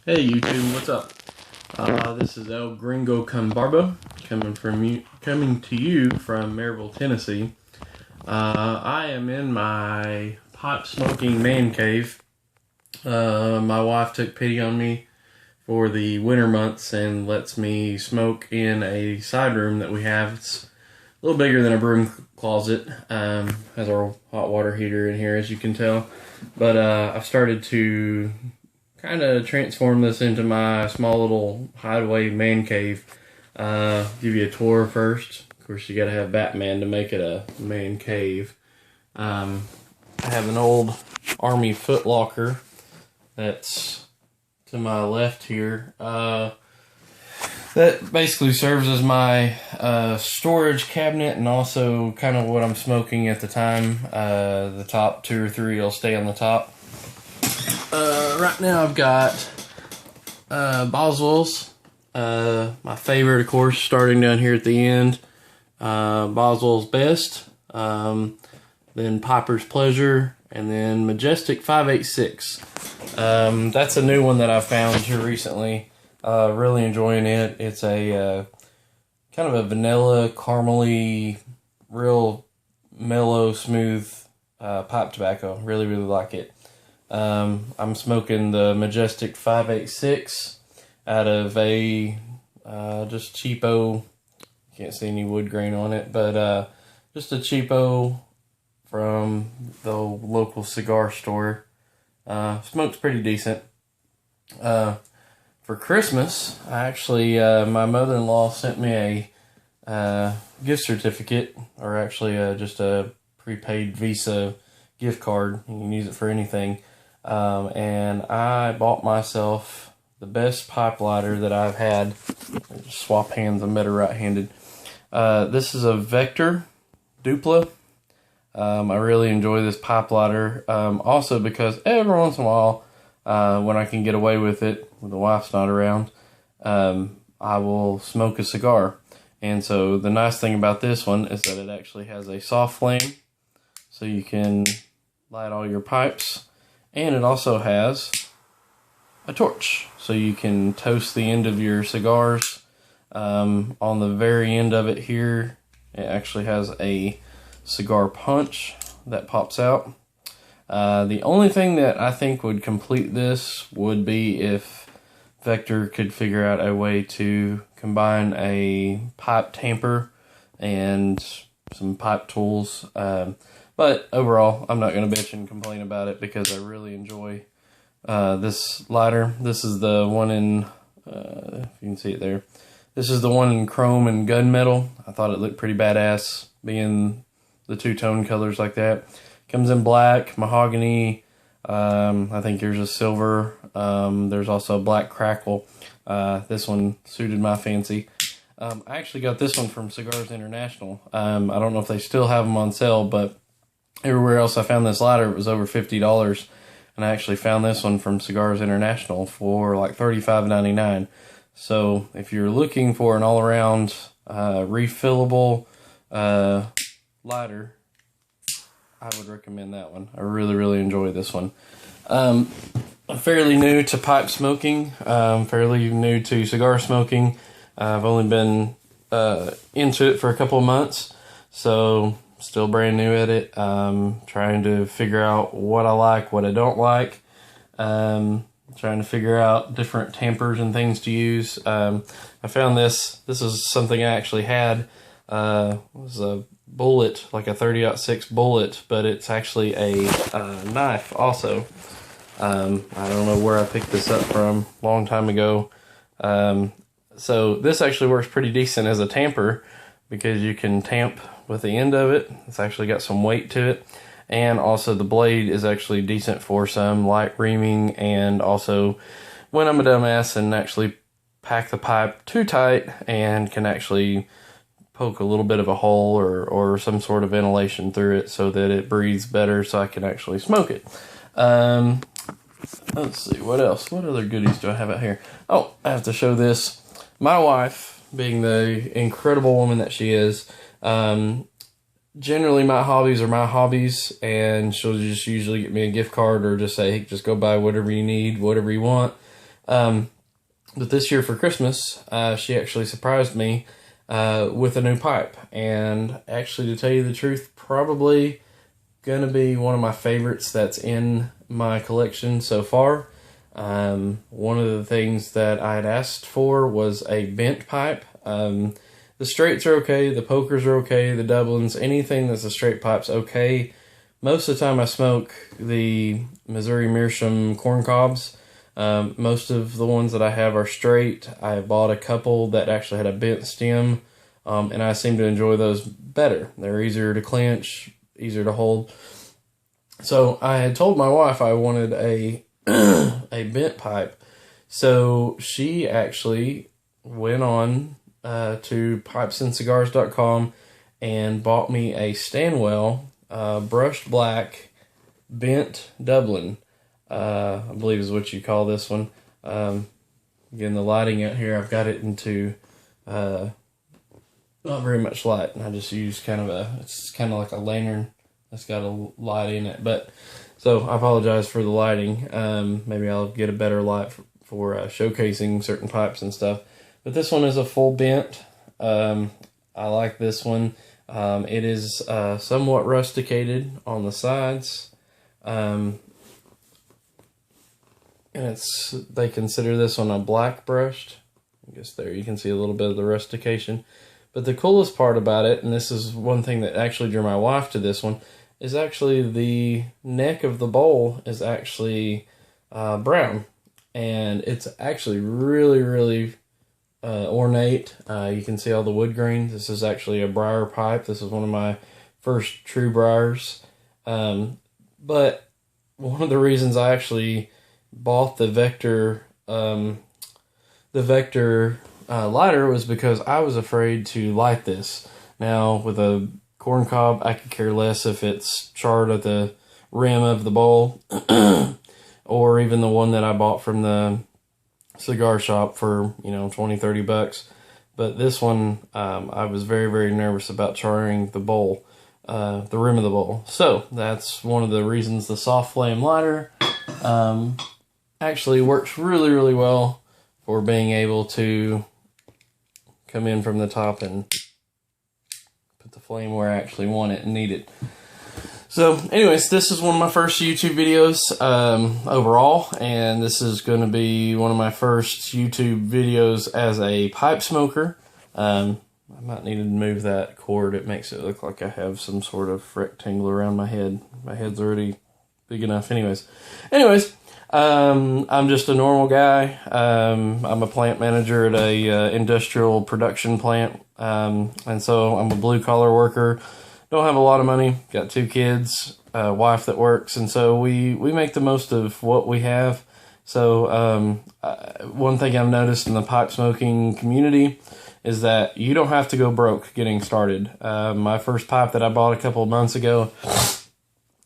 Hey YouTube, what's up? This is El Gringo Combarbo coming to you from Maryville, Tennessee. I am in my pipe smoking man cave. My wife took pity on me for the winter months and lets me smoke in a side room that we have. It's a little bigger than a broom closet. Has our hot water heater in here, as you can tell. But I've started to kind of transform this into my small little hideaway man cave. Give you a tour first. Of course, you got to have Batman to make it a man cave. I have an old Army footlocker that's to my left here. That basically serves as my storage cabinet and also kind of what I'm smoking at the time. The top two or three will stay on the top. Right now I've got Boswell's, my favorite, of course, starting down here at the end. Boswell's Best, then Piper's Pleasure, and then Majestic 586. That's a new one that I found here recently. Really enjoying it. It's a kind of a vanilla, caramely, real mellow, smooth pipe tobacco. Really like it. I'm smoking the Majestic 586 out of a just cheapo, can't see any wood grain on it, but just a cheapo from the local cigar store. Smokes pretty decent. For Christmas, I actually, my mother-in-law sent me a gift certificate, or actually just a prepaid Visa gift card. You can use it for anything. And I bought myself the best pipe lighter that I've had. Just swap hands, I'm better right-handed. This is a Vector Dupla. I really enjoy this pipe lighter. Also because every once in a while, when I can get away with it, when the wife's not around, I will smoke a cigar. And so the nice thing about this one is that it actually has a soft flame, so you can light all your pipes. And it also has a torch, so you can toast the end of your cigars. On the very end of it here, it actually has a cigar punch that pops out. The only thing that I think would complete this would be if Vector could figure out a way to combine a pipe tamper and some pipe tools. But overall, I'm not going to bitch and complain about it because I really enjoy this lighter. This is the one in, if you can see it there, this is the one in chrome and gunmetal. I thought it looked pretty badass, being the two-tone colors like that. Comes in black, mahogany, I think yours is silver. There's also a black crackle. This one suited my fancy. I actually got this one from Cigars International. I don't know if they still have them on sale, but everywhere else I found this lighter, it was over $50, and I actually found this one from Cigars International for like $35.99. So if you're looking for an all-around refillable lighter, I would recommend that one. I really enjoy this one. I'm fairly new to pipe smoking, fairly new to cigar smoking. I've only been into it for a couple of months, so still brand new at it. Trying to figure out what I like, what I don't like. Trying to figure out different tampers and things to use. I found this. This is something I actually had. It was a bullet, like a 30-06 bullet, but it's actually a knife also. I don't know where I picked this up from, long time ago. So this actually works pretty decent as a tamper because you can tamp with the end of it. It's actually got some weight to it. And also the blade is actually decent for some light reaming, and also when I'm a dumbass and actually pack the pipe too tight and can actually poke a little bit of a hole or some sort of ventilation through it so that it breathes better so I can actually smoke it. Let's see, what else? What other goodies do I have out here? Oh, I have to show this. My wife, being the incredible woman that she is, generally my hobbies are my hobbies, and she'll just usually get me a gift card or just say, hey, just go buy whatever you need, whatever you want. But this year for Christmas, she actually surprised me with a new pipe. And actually, to tell you the truth, probably going to be one of my favorites that's in my collection so far. One of the things that I had asked for was a bent pipe. The straights are okay, the pokers are okay, the doublins, anything that's a straight pipe's okay. Most of the time I smoke the Missouri Meerschaum corn cobs. Most of the ones that I have are straight. I bought a couple that actually had a bent stem, and I seem to enjoy those better. They're easier to clench, easier to hold. So I had told my wife I wanted a a bent pipe. So she actually went on to pipesandscigars.com and bought me a Stanwell brushed black bent Dublin. I believe is what you call this one. Again, the lighting out here, I've got it into not very much light. I just use it's kind of like a lantern that's got a light in it. But so I apologize for the lighting. Maybe I'll get a better light for showcasing certain pipes and stuff. But this one is a full bent. I like this one. It is somewhat rusticated on the sides. And they consider this one a black brushed. I guess there you can see a little bit of the rustication. But the coolest part about it, and this is one thing that actually drew my wife to this one, is actually the neck of the bowl is actually brown. And it's actually really, really ornate. You can see all the wood grain. This is actually a briar pipe. This is one of my first true briars. But one of the reasons I actually bought the Vector lighter was because I was afraid to light this. Now with a corn cob, I could care less if it's charred at the rim of the bowl, or even the one that I bought from the cigar shop for, $20-30. But this one, I was very, very nervous about charring the bowl, the rim of the bowl. So that's one of the reasons the soft flame lighter actually works really, really well for being able to come in from the top and put the flame where I actually want it and need it. So anyways, this is one of my first YouTube videos overall, and this is going to be one of my first YouTube videos as a pipe smoker. I might need to move that cord. It makes it look like I have some sort of rectangle around my head. My head's already big enough. Anyways, I'm just a normal guy. I'm a plant manager at a industrial production plant, and so I'm a blue-collar worker. Don't have a lot of money, got 2 kids, a wife that works, and so we make the most of what we have. So one thing I've noticed in the pipe smoking community is that you don't have to go broke getting started. My first pipe that I bought a couple of months ago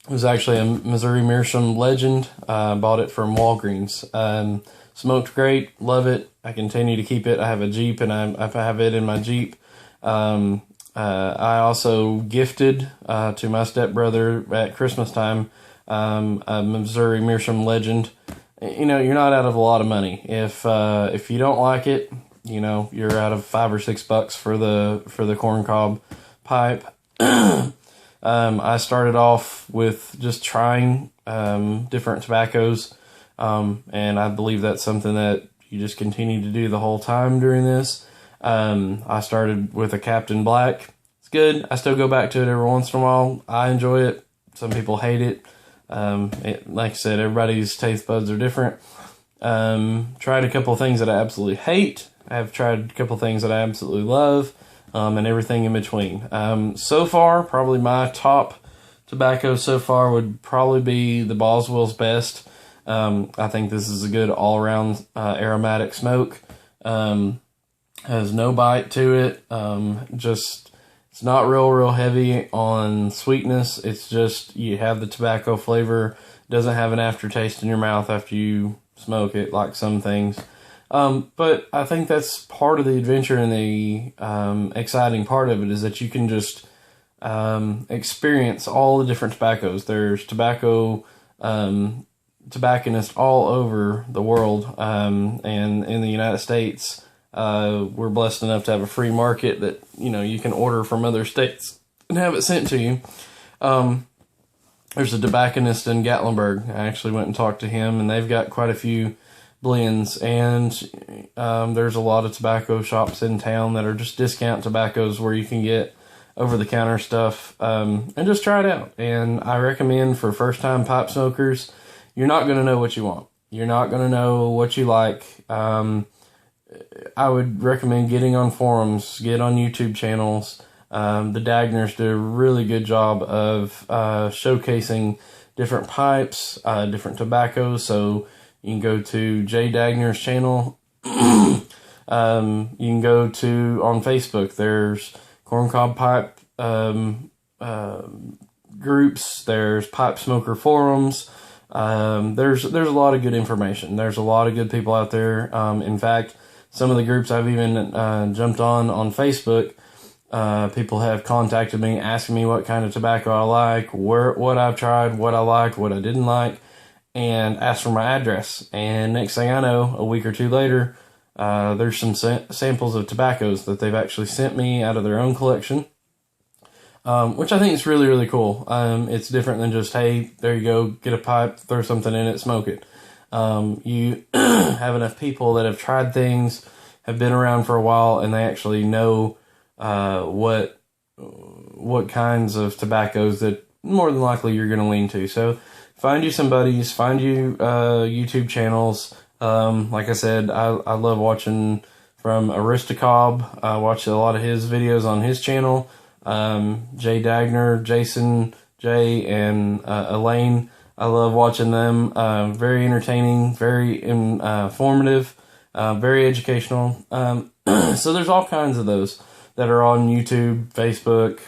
was actually a Missouri Meerschaum Legend. I bought it from Walgreens. Smoked great, love it. I continue to keep it. I have a Jeep, and I have it in my Jeep. I also gifted to my stepbrother at Christmas time a Missouri Meerschaum Legend. You're not out of a lot of money. If you don't like it, you're out of $5 or $6 for the corncob pipe. I started off with just trying different tobaccos, and I believe that's something that you just continue to do the whole time during this. I started with a Captain Black. It's good. I still go back to it every once in a while. I enjoy it. Some people hate it. Like I said, everybody's taste buds are different. Tried a couple of things that I absolutely hate. I've tried a couple of things that I absolutely love, and everything in between. So far, probably my top tobacco so far would probably be the Boswell's Best. I think this is a good all-around aromatic smoke. Has no bite to it. It's not real heavy on sweetness. It's just you have the tobacco flavor. Doesn't have an aftertaste in your mouth after you smoke it like some things. But I think that's part of the adventure, and the exciting part of it is that you can just experience all the different tobaccos. There's tobacco tobacconists all over the world, and in the United States, we're blessed enough to have a free market that, you can order from other states and have it sent to you. There's a tobacconist in Gatlinburg. I actually went and talked to him, and they've got quite a few blends, and there's a lot of tobacco shops in town that are just discount tobaccos where you can get over-the-counter stuff, and just try it out. And I recommend for first-time pipe smokers, you're not going to know what you want. You're not going to know what you like. I would recommend getting on forums, get on YouTube channels. The Dagners do a really good job of showcasing different pipes, different tobaccos. So you can go to Jay Dagner's channel. You can go to, on Facebook, there's corncob pipe groups. There's pipe smoker forums. There's a lot of good information. There's a lot of good people out there. In fact, some of the groups I've even jumped on Facebook, people have contacted me asking me what kind of tobacco I like, what I've tried, what I liked, what I didn't like, and asked for my address. And next thing I know, a week or two later, there's some samples of tobaccos that they've actually sent me out of their own collection, which I think is really, really cool. It's different than just, hey, there you go, get a pipe, throw something in it, smoke it. You have enough people that have tried things, have been around for a while, and they actually know what kinds of tobaccos that more than likely you're going to lean to. So find you some buddies, find you YouTube channels. Like I said, I love watching from Aristocob. I watch a lot of his videos on his channel. Jay Dagner, Jason, Jay, and Elaine. I love watching them. Very entertaining, very informative, very educational. So there's all kinds of those that are on YouTube, Facebook,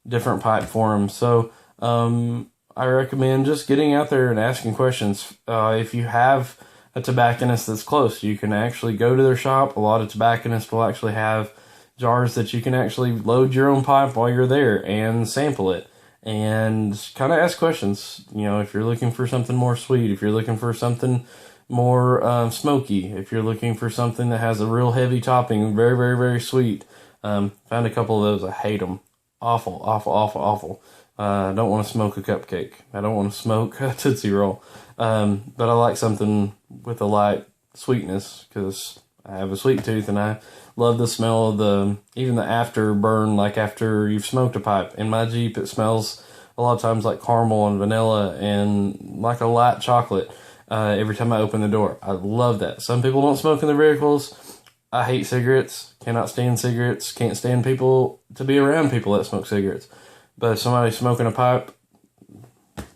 different pipe forums. So I recommend just getting out there and asking questions. If you have a tobacconist that's close, you can actually go to their shop. A lot of tobacconists will actually have jars that you can actually load your own pipe while you're there and sample it and kind of ask questions. If you're looking for something more sweet, if you're looking for something more smoky, if you're looking for something that has a real heavy topping, very, very, very sweet. Found a couple of those. I hate them. Awful, awful, awful, awful. I don't want to smoke a cupcake. I don't want to smoke a Tootsie Roll. But I like something with a light sweetness because I have a sweet tooth and I love the smell of even the afterburn, like after you've smoked a pipe. In my Jeep, it smells a lot of times like caramel and vanilla and like a light chocolate every time I open the door. I love that. Some people don't smoke in their vehicles. I hate cigarettes, cannot stand cigarettes, can't stand people to be around people that smoke cigarettes. But if somebody's smoking a pipe,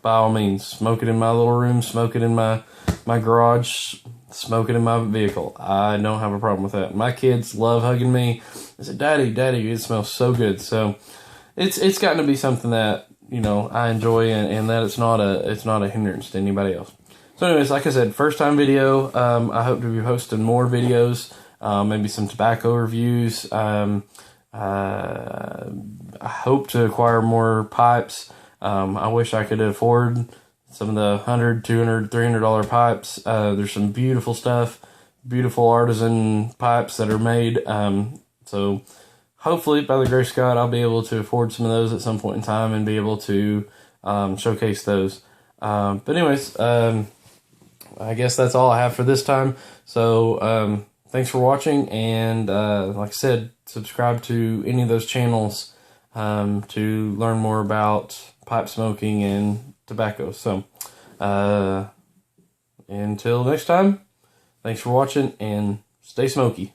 by all means, smoke it in my little room, smoke it in my garage, smoke it in my vehicle. I don't have a problem with that. My kids love hugging me. They say, Daddy, it smells so good. So it's gotten to be something that, I enjoy and that it's not a hindrance to anybody else. So anyways, like I said, first time video. I hope to be posting more videos. Maybe some tobacco reviews. I hope to acquire more pipes. I wish I could afford some of the $100, $200, $300 pipes. There's some beautiful stuff, beautiful artisan pipes that are made. So hopefully, by the grace of God, I'll be able to afford some of those at some point in time and be able to showcase those. But anyways, I guess that's all I have for this time. So thanks for watching, and like I said, subscribe to any of those channels to learn more about pipe smoking and tobacco. So until next time, thanks for watching and stay smoky.